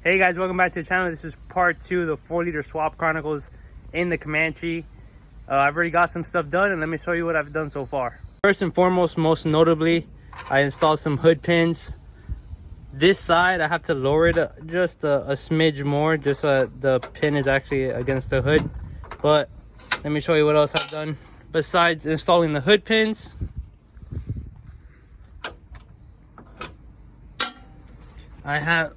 Hey guys, welcome back to the channel. This is part 2 of the 4-liter Swap Chronicles in the Comanche. I've already got some stuff done, and let me show you what I've done so far. First and foremost, most notably, I installed some hood pins. This side, I have to lower it just a smidge more, just so the pin is actually against the hood. But let me show you what else I've done. Besides installing the hood pins, I have...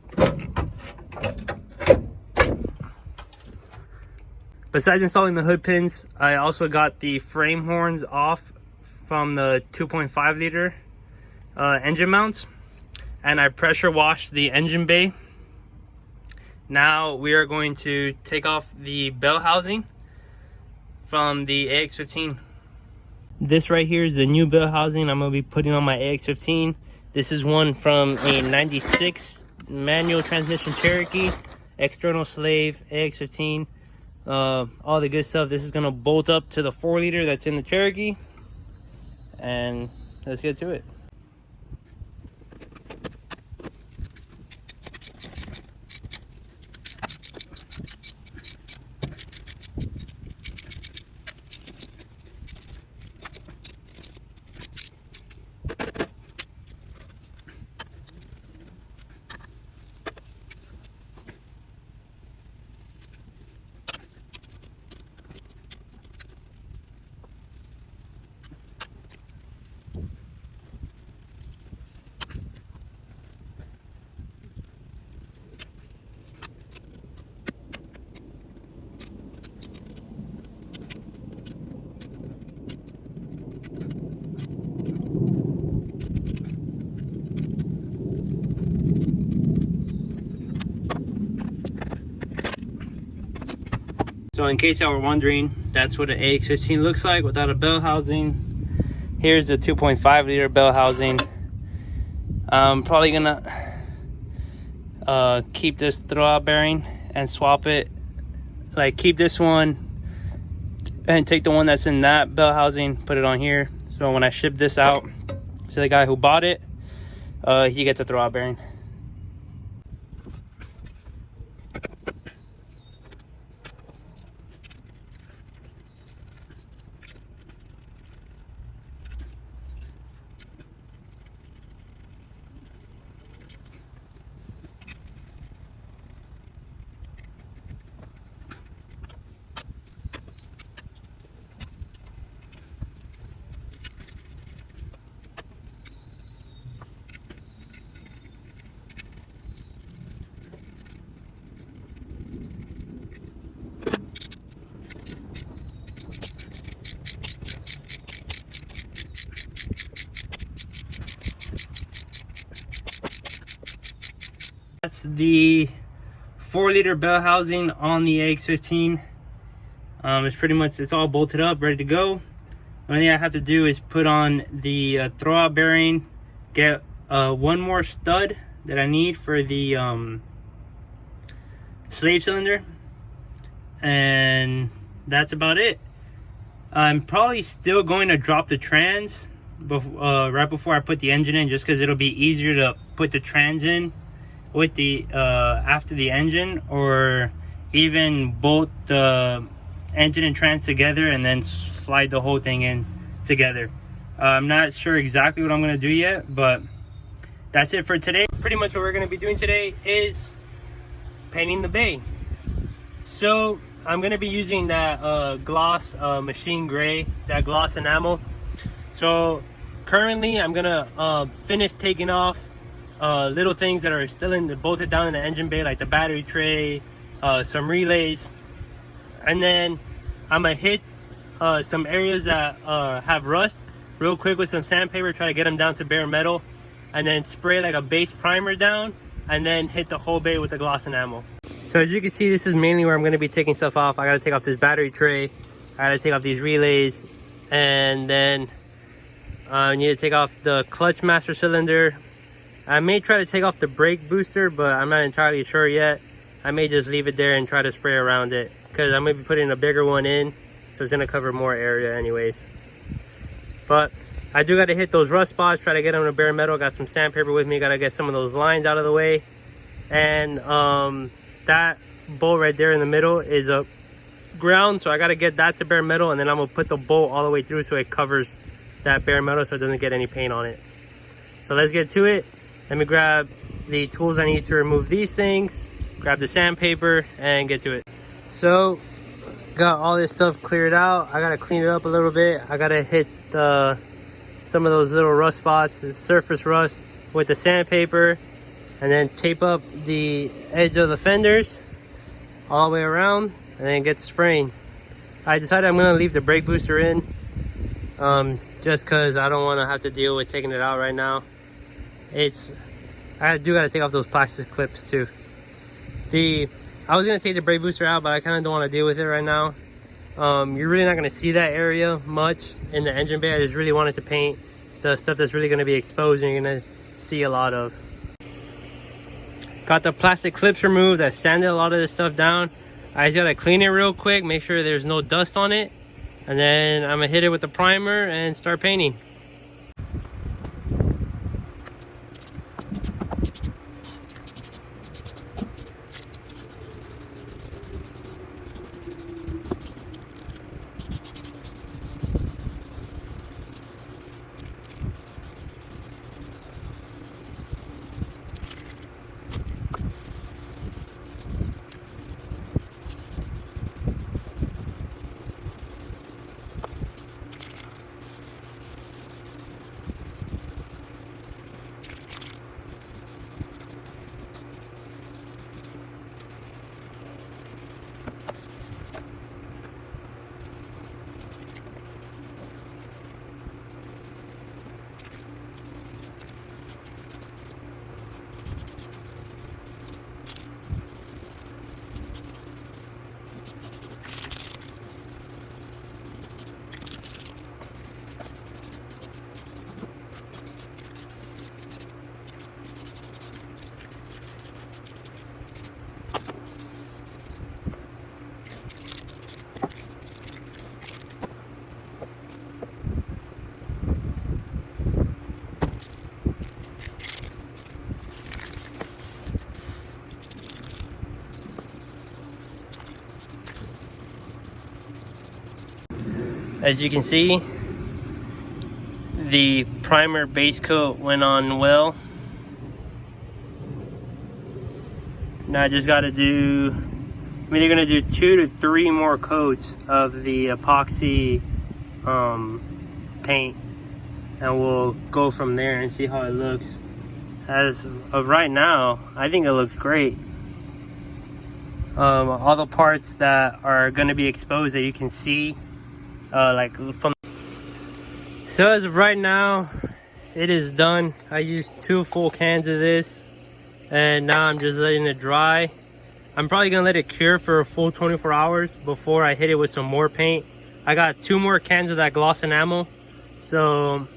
Besides installing the hood pins, I also got the frame horns off from the 2.5 liter engine mounts, and I pressure washed the engine bay. Now we are going to take off the bell housing from the AX15. This right here is the new bell housing I'm going to be putting on my AX15. This is one from a 96 manual transmission Cherokee, external slave, AX15. All the good stuff. This is gonna bolt up to the 4-liter that's in the Cherokee, and let's get to it. So in case y'all were wondering, that's what an AX15 looks like without a bell housing. Here's the 2.5 liter bell housing. I'm probably gonna keep this throwout bearing and swap it. Like, keep this one and take the one that's in that bell housing, put it on here. So when I ship this out to the guy who bought it, he gets a throwout bearing. That's the 4-liter bell housing on the AX15. It's pretty much, it's all bolted up, ready to go. The only thing I have to do is put on the throwout bearing, get one more stud that I need for the slave cylinder, and that's about it. I'm probably still going to drop the trans right before I put the engine in, just because it'll be easier to put the trans in with the after the engine, or even bolt the engine and trans together and then slide the whole thing in together. I'm not sure exactly what I'm going to do yet, but that's it for today. Pretty much what we're going to be doing today is painting the bay. So I'm going to be using that gloss machine gray, that gloss enamel. So currently I'm going to finish taking off little things that are still bolted down in the engine bay, like the battery tray, some relays, and then I'm gonna hit some areas that have rust real quick with some sandpaper, try to get them down to bare metal, and then spray like a base primer down, and then hit the whole bay with the gloss enamel. So as you can see, this is mainly where I'm going to be taking stuff off. I got to take off this battery tray, I got to take off these relays, and then I need to take off the clutch master cylinder. I may try to take off the brake booster, but I'm not entirely sure yet. I may just leave it there and try to spray around it, because I'm going to be putting a bigger one in, so it's going to cover more area anyways. But I do got to hit those rust spots, try to get them to bare metal. Got some sandpaper with me, got to get some of those lines out of the way. and that bolt right there in the middle is a ground, so I got to get that to bare metal, and then I'm gonna put the bolt all the way through so it covers that bare metal so it doesn't get any paint on it. So let's get to it. Let me grab the tools I need to remove these things, grab the sandpaper, and get to it. So got all this stuff cleared out. I gotta clean it up a little bit. I gotta hit some of those little rust spots, the surface rust, with the sandpaper, and then tape up the edge of the fenders all the way around, and then get to spraying. I decided I'm gonna leave the brake booster in, just cause I don't wanna have to deal with taking it out right now. I do gotta take off those plastic clips too. I was gonna take the brake booster out, but I kinda don't wanna deal with it right now. You're really not gonna see that area much in the engine bay. I just really wanted to paint the stuff that's really gonna be exposed and you're gonna see a lot of. Got the plastic clips removed. I sanded a lot of this stuff down. I just gotta clean it real quick, make sure there's no dust on it, and then I'm gonna hit it with the primer and start painting. As you can see, the primer base coat went on well. Now I just got to do, I'm either going to do 2 to 3 more coats of the epoxy paint, and we'll go from there and see how it looks. As of right now, I think it looks great. All the parts that are going to be exposed that you can see, like from. So as of right now, it is done. I used 2 full cans of this, and now I'm just letting it dry. I'm probably gonna let it cure for a full 24 hours before I hit it with some more paint. I got 2 more cans of that gloss enamel, so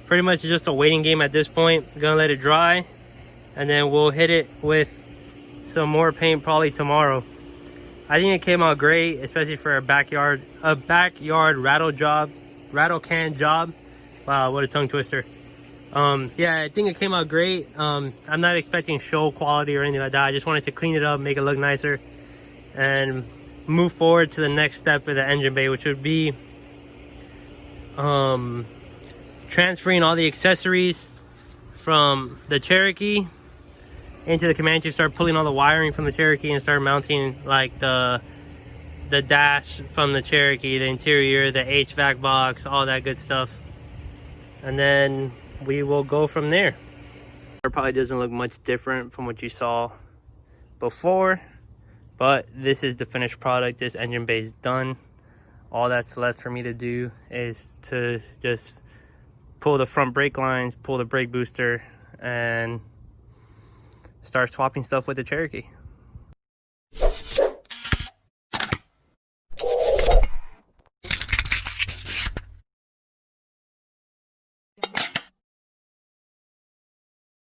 pretty much just a waiting game at this point. Gonna let it dry, and then we'll hit it with some more paint probably tomorrow. I think it came out great, especially for a backyard rattle can job. Wow, what a tongue twister. Yeah, I think it came out great. I'm not expecting show quality or anything like that. I just wanted to clean it up, make it look nicer, and move forward to the next step of the engine bay, which would be transferring all the accessories from the Cherokee into the Comanche, start pulling all the wiring from the Cherokee and start mounting like the dash from the Cherokee, the interior, the HVAC box, all that good stuff. And then we will go from there. It probably doesn't look much different from what you saw before, but this is the finished product. This engine bay is done. All that's left for me to do is to just pull the front brake lines, pull the brake booster, and start swapping stuff with the Cherokee.